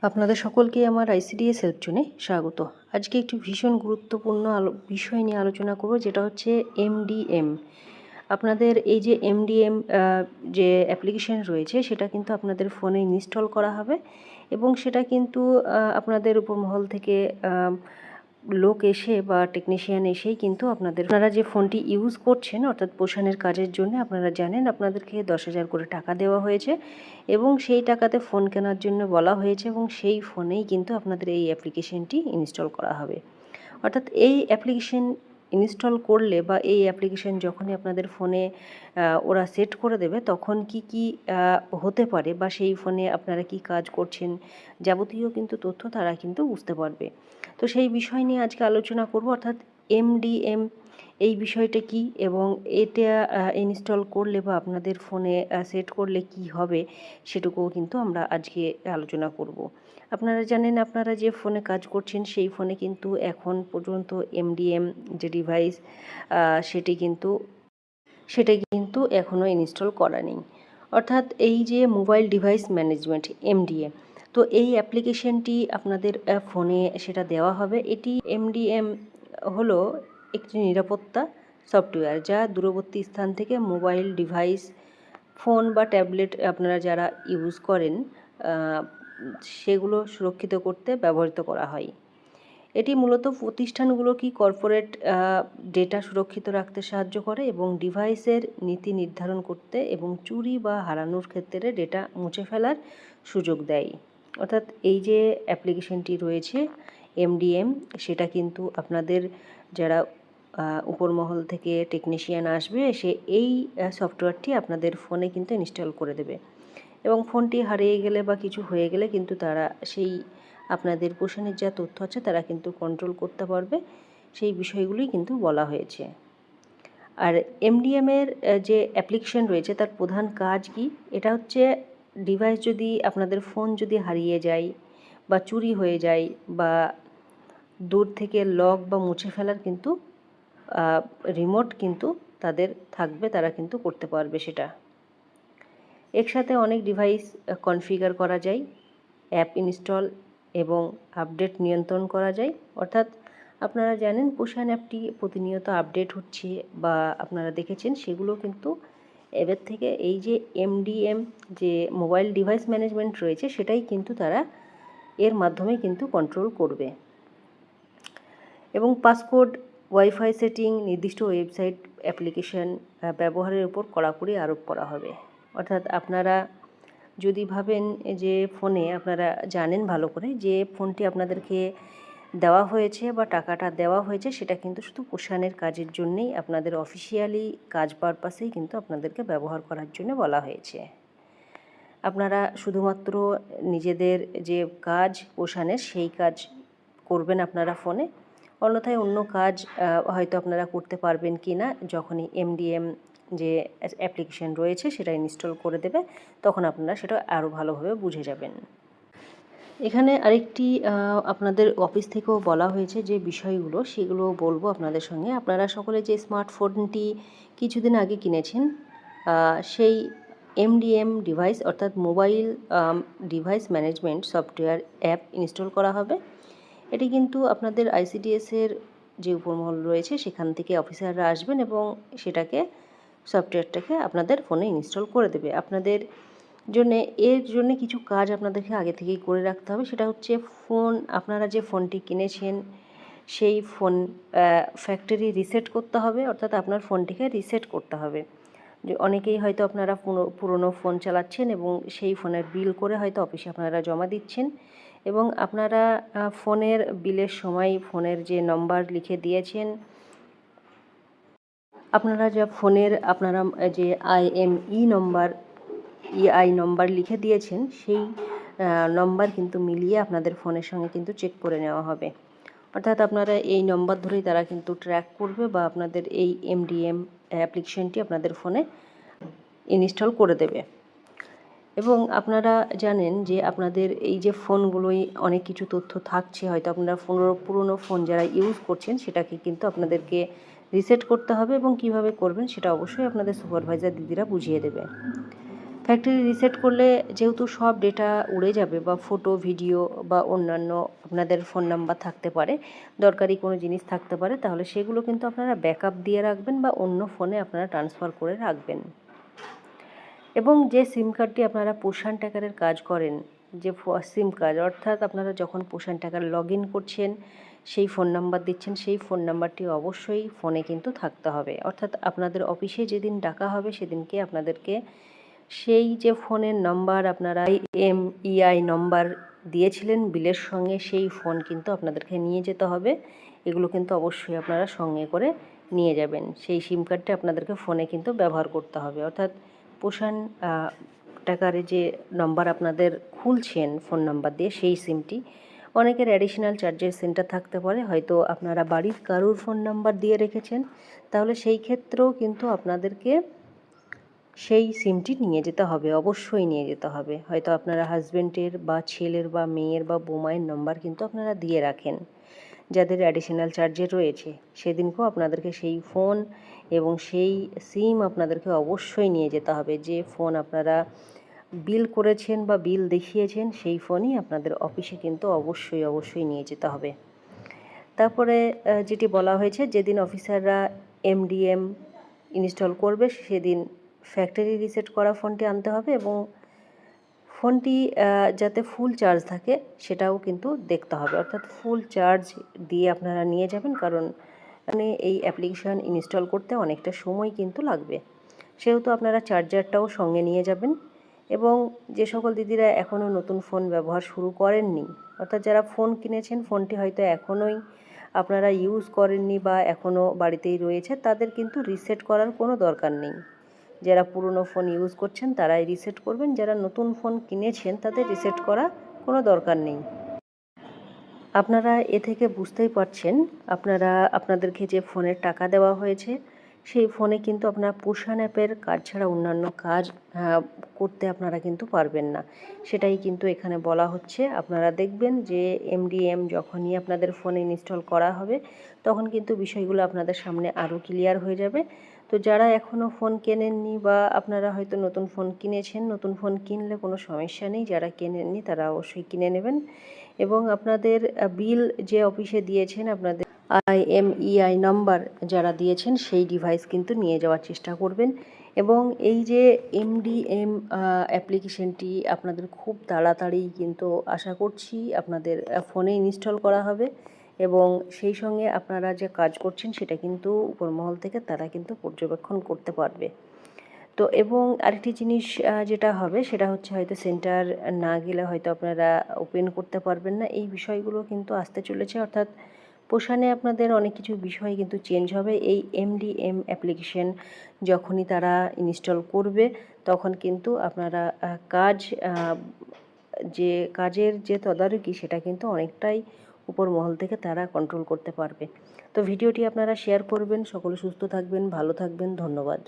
আপনাদের সকলকে আমার আইসিডিএস হেল্প জোনে স্বাগত। আজকে একটি ভীষণ গুরুত্বপূর্ণ বিষয় নিয়ে আলোচনা করব, যেটা হচ্ছে এমডিএম। আপনাদের এই যে এমডিএম যে অ্যাপ্লিকেশন রয়েছে, সেটা কিন্তু আপনাদের ফোনে ইনস্টল করা হবে এবং সেটা কিন্তু আপনাদের উপর মহল থেকে লোক এসে বা টেকনিশিয়ান এসেই কিন্তু আপনারা যে ফোনটি ইউজ করছেন, অর্থাৎ পোষানের কাজের জন্য আপনারা জানেন আপনাদেরকে 10,000 করে টাকা দেওয়া হয়েছে এবং সেই টাকাতে ফোন কেনার জন্য বলা হয়েছে এবং সেই ফোনেই কিন্তু আপনাদের এই অ্যাপ্লিকেশনটি ইনস্টল করা হবে। অর্থাৎ এই অ্যাপ্লিকেশন ইনস্টল করলে বা এই অ্যাপ্লিকেশন যখনই আপনাদের ফোনে ওরা সেট করে দেবে, তখন কি কি হতে পারে বা সেই ফোনে আপনারা কি কাজ করছেন যাবতীয় কিন্তু তথ্য তারা কিন্তু বুঝতে পারবে। তো সেই বিষয় নিয়ে আজকে আলোচনা করব, অর্থাৎ এমডিএম এই বিষয়টা কি এবং এটা ইনস্টল করলে বা আপনাদের ফোনে সেট করলে কি হবে সেটুকুও কিন্তু আমরা আজকে আলোচনা করব। আপনারা জানেন আপনারা যে ফোনে কাজ করছেন সেই ফোনে কিন্তু এখন পর্যন্ত এমডিএম যে ডিভাইস সেটা কিন্তু এখনও ইনস্টল করা নেই। অর্থাৎ এই যে মোবাইল ডিভাইস ম্যানেজমেন্ট এমডিএম, তো এই অ্যাপ্লিকেশনটি আপনাদের ফোনে সেটা দেওয়া হবে। এটি এমডিএম হলো একটি নিরাপত্তা সফটওয়্যার যা দূরবর্তী স্থান থেকে মোবাইল ডিভাইস, ফোন বা ট্যাবলেট আপনারা যারা ইউজ করেন সেগুলো সুরক্ষিত করতে ব্যবহৃত করা হয়। এটি মূলত প্রতিষ্ঠানগুলো কি কর্পোরেট ডেটা সুরক্ষিত রাখতে সাহায্য করে এবং ডিভাইসের নীতি নির্ধারণ করতে এবং চুরি বা হারানোর ক্ষেত্রে ডেটা মুছে ফেলার সুযোগ দেয়। অর্থাৎ এই যে অ্যাপ্লিকেশনটি রয়েছে এমডিএম, সেটা কিন্তু আপনাদের যারা উপর মহল থেকে টেকনিশিয়ান আসবে, সে এই সফটওয়্যারটি আপনাদের ফোনে কিন্তু ইনস্টল করে দেবে এবং ফোনটি হারিয়ে গেলে বা কিছু হয়ে গেলে কিন্তু তারা সেই আপনাদের পোষণের যা তথ্য আছে তারা কিন্তু কন্ট্রোল করতে পারবে, সেই বিষয়গুলোই কিন্তু বলা হয়েছে। আর এমডিএমের যে অ্যাপ্লিকেশন রয়েছে তার প্রধান কাজ কি? এটা হচ্ছে ডিভাইস যদি আপনাদের ফোন যদি হারিয়ে যায় বা চুরি হয়ে যায় বা দূর থেকে লক বা মুছে ফেলার কিন্তু রিমোট কিন্তু তাদের থাকবে, তারা কিন্তু করতে পারবে সেটা। একসাথে অনেক ডিভাইস কনফিগার করা যায়, অ্যাপ ইনস্টল এবং আপডেট নিয়ন্ত্রণ করা যায়। অর্থাৎ আপনারা জানেন পোষণ অ্যাপটি প্রতিনিয়ত আপডেট হচ্ছে বা আপনারা দেখেছেন, সেগুলো কিন্তু এবার থেকে এই যে এমডিএম যে মোবাইল ডিভাইস ম্যানেজমেন্ট রয়েছে সেটাই কিন্তু তারা এর মাধ্যমে কিন্তু কন্ট্রোল করবে। এবং পাসওয়ার্ড, ওয়াইফাই সেটিং, নির্দিষ্ট ওয়েবসাইট অ্যাপ্লিকেশন ব্যবহারের উপর কড়াকড়ি আরোপ করা হবে। অর্থাৎ আপনারা যদি ভাবেন যে ফোনে আপনারা জানেন ভালো করে যে ফোনটি আপনাদেরকে দেওয়া হয়েছে বা টাকাটা দেওয়া হয়েছে, সেটা কিন্তু শুধু পোষণের কাজের জন্যেই, আপনাদের অফিসিয়ালি কাজ পারপাসেই কিন্তু আপনাদেরকে ব্যবহার করার জন্য বলা হয়েছে। আপনারা শুধুমাত্র নিজেদের যে কাজ পোষণের সেই কাজ করবেন আপনারা ফোনে, অন্যথায় অন্য কাজ হয়তো আপনারা করতে পারবেন কি না যখনই এমডিএম যে অ্যাপ্লিকেশন রয়েছে সেটা ইনস্টল করে দেবে, তখন আপনারা সেটা আরও ভালোভাবে বুঝে যাবেন। এখানে আরেকটি আপনাদের অফিস থেকেও বলা হয়েছে যে বিষয়গুলো, সেগুলো বলবো আপনাদের সঙ্গে। আপনারা সকলে যে স্মার্টফোনটি কিছুদিন আগে কিনেছেন, সেই এমডিএম ডিভাইস অর্থাৎ mobile device management software app install করা হবে। এটি কিন্তু আপনাদের আইসিডিএসের যে উপমহল রয়েছে সেখান থেকে অফিসাররা আসবেন এবং সেটাকে সফটওয়্যারটাকে আপনাদের ফোনে ইনস্টল করে দেবে। আপনাদের এর জন্য কিছু কাজ আপনাদেরকে আগে থেকেই করে রাখতে হবে। সেটা হচ্ছে আপনারা যে ফোনটি কিনেছেন সেই ফোন ফ্যাক্টরি রিসেট করতে হবে, অর্থাৎ আপনার ফোনটিকে রিসেট করতে হবে। যে অনেকেই হয়তো আপনারা পুরনো ফোন চালাচ্ছেন এবং সেই ফোনের বিল করে হয়তো অফিসে আপনারা জমা দিচ্ছেন এবং আপনারা ফোনের বিলের সময় ফোনের যে নম্বর লিখে দিয়েছেন, আপনারা যা ফোনের যে ইআই নম্বর লিখে দিয়েছেন সেই নম্বর কিন্তু মিলিয়ে আপনাদের ফোনের সঙ্গে কিন্তু চেক করে নেওয়া হবে। অর্থাৎ আপনারা এই নম্বর ধরেই তারা কিন্তু ট্র্যাক করবে বা আপনাদের এই এমডিএম অ্যাপ্লিকেশনটি আপনাদের ফোনে ইনস্টল করে দেবে। এবং আপনারা জানেন যে আপনাদের এই যে ফোনগুলোই অনেক কিছু তথ্য থাকছে, হয়তো আপনারা পুরনো ফোন যারা ইউজ করছেন সেটাকে কিন্তু আপনাদেরকে রিসেট করতে হবে এবং কিভাবে করবেন সেটা অবশ্যই আপনাদের সুপারভাইজার দিদিরা বুঝিয়ে দেবে। ফ্যাক্টরি রিসেট করলে যেহেতু সব ডেটা উড়ে যাবে বা ফটো ভিডিও বা অন্যান্য আপনাদের ফোন নাম্বার থাকতে পারে, দরকারি কোনো জিনিস থাকতে পারে, তাহলে সেগুলো কিন্তু আপনারা ব্যাকআপ দিয়ে রাখবেন বা অন্য ফোনে আপনারা ট্রান্সফার করে রাখবেন। এবং যে সিম কার্ডটি আপনারা পোষণ ট্র্যাকারের কাজ করেন, যে সিম কার্ড অর্থাৎ আপনারা যখন পোষণ ট্র্যাকার লগ ইন করছেন, সেই ফোন নাম্বার দিচ্ছেন, সেই ফোন নাম্বারটি অবশ্যই ফোনে কিন্তু থাকতে হবে। অর্থাৎ আপনাদের অফিসে যেদিন ডাকা হবে সেদিনকে আপনাদেরকে সেই যে ফোনের নাম্বার আপনারা IMEI নম্বর দিয়েছিলেন বিলের সঙ্গে, সেই ফোন কিন্তু আপনাদেরকে নিয়ে যেতে হবে। এগুলো কিন্তু অবশ্যই আপনারা সঙ্গে করে নিয়ে যাবেন। সেই সিম কার্ডটা আপনাদেরকে ফোনে কিন্তু ব্যবহার করতে হবে। অর্থাৎ পোষণ ট্র্যাকারে যে নম্বর আপনাদের খুলছেন ফোন নাম্বার দিয়ে, সেই সিমটি অনেকের অ্যাডিশনাল চার্জের সেন্টার থাকতে পারে, হয়তো আপনারা বাড়ির কারুর ফোন নাম্বার দিয়ে রেখেছেন, তাহলে সেই ক্ষেত্রেও কিন্তু আপনাদেরকে সেই সিমটি নিয়ে যেতে হবে, অবশ্যই নিয়ে যেতে হবে। হয়তো আপনারা হাজব্যান্ডের বা ছেলের বা মেয়ের বা বোমাইয়ের নাম্বার কিন্তু আপনারা দিয়ে রাখেন, যাদের অ্যাডিশনাল চার্জে রয়েছে, সেদিনকেও আপনাদেরকে সেই ফোন এবং সেই সিম আপনাদেরকে অবশ্যই নিয়ে যেতে হবে। যে ফোন আপনারা বিল করেছেন বা বিল দেখিয়েছেন, সেই ফোনই আপনাদের অফিসে কিন্তু অবশ্যই নিয়ে যেতে হবে। তারপরে যেটি বলা হয়েছে, যেদিন অফিসাররা MDM ইনস্টল করবে সেদিন ফ্যাক্টরি রিসেট করা ফোনটি আনতে হবে এবং ফোনটি যাতে ফুল চার্জ থাকে সেটাও কিন্তু দেখতে হবে। অর্থাৎ ফুল চার্জ দিয়ে আপনারা নিয়ে যাবেন, কারণ মানে এই অ্যাপ্লিকেশান ইনস্টল করতে অনেকটা সময় কিন্তু লাগবে, সেহেতু আপনারা চার্জারটাও সঙ্গে নিয়ে যাবেন। এবং যে সকল দিদিরা এখনও নতুন ফোন ব্যবহার শুরু করেননি, অর্থাৎ যারা ফোন কিনেছেন ফোনটি হয়তো এখনোই আপনারা ইউজ করেননি বা এখনও বাড়িতেই রয়েছে, তাদের কিন্তু রিসেট করার কোনো দরকার নেই। যারা পুরনো ফোন ইউজ করছেন তারাই রিসেট করবেন, যারা নতুন ফোন কিনেছেন তাদের রিসেট করা কোনো দরকার নেই। আপনারা এ থেকে বুঝতেই পারছেন, আপনারা আপনাদেরকে যে ফোনের টাকা দেওয়া হয়েছে সেই ফোনে কিন্তু আপনারা পোষণ অ্যাপের কাজ ছাড়া অন্যান্য কাজ করতে আপনারা কিন্তু পারবেন না, সেটাই কিন্তু এখানে বলা হচ্ছে। আপনারা দেখবেন যে MDM যখনই আপনাদের ফোনে ইনস্টল করা হবে তখন কিন্তু বিষয়গুলো আপনাদের সামনে আরও ক্লিয়ার হয়ে যাবে। তো যারা এখনও ফোন কেনেননি বা আপনারা হয়তো নতুন ফোন কিনেছেন, নতুন ফোন কিনলে কোনো সমস্যা নেই, যারা কেনেননি তারা অবশ্যই কিনে নেবেন। এবং আপনাদের বিল যে অফিসে দিয়েছেন, আপনাদের IMEI নাম্বার যারা দিয়েছেন সেই ডিভাইস কিন্তু নিয়ে যাওয়ার চেষ্টা করবেন। এবং এই যে MDM অ্যাপ্লিকেশনটি আপনাদের খুব তাড়াতাড়ি কিন্তু আশা করছি আপনাদের ফোনে ইনস্টল করা হবে এবং সেই সঙ্গে আপনারা যে কাজ করছেন সেটা কিন্তু উপরমহল থেকে তারা কিন্তু পর্যবেক্ষণ করতে পারবে। তো এবং আরেকটি জিনিস যেটা হবে সেটা হচ্ছে, হয়তো সেন্টার না গেলে হয়তো আপনারা ওপেন করতে পারবেন না, এই বিষয়গুলো কিন্তু আসতে চলেছে। অর্থাৎ পোষণে আপনাদের অনেক কিছু বিষয় কিন্তু চেঞ্জ হবে। এই MDM অ্যাপ্লিকেশন যখনই তারা ইনস্টল করবে তখন কিন্তু আপনারা কাজ যে কাজের যে তদারকি সেটা কিন্তু অনেকটাই উপর মহল থেকে তারা কন্ট্রোল করতে পারবে। তো ভিডিওটি আপনারা শেয়ার করবেন। সকলে সুস্থ থাকবেন, ভালো থাকবেন, ধন্যবাদ।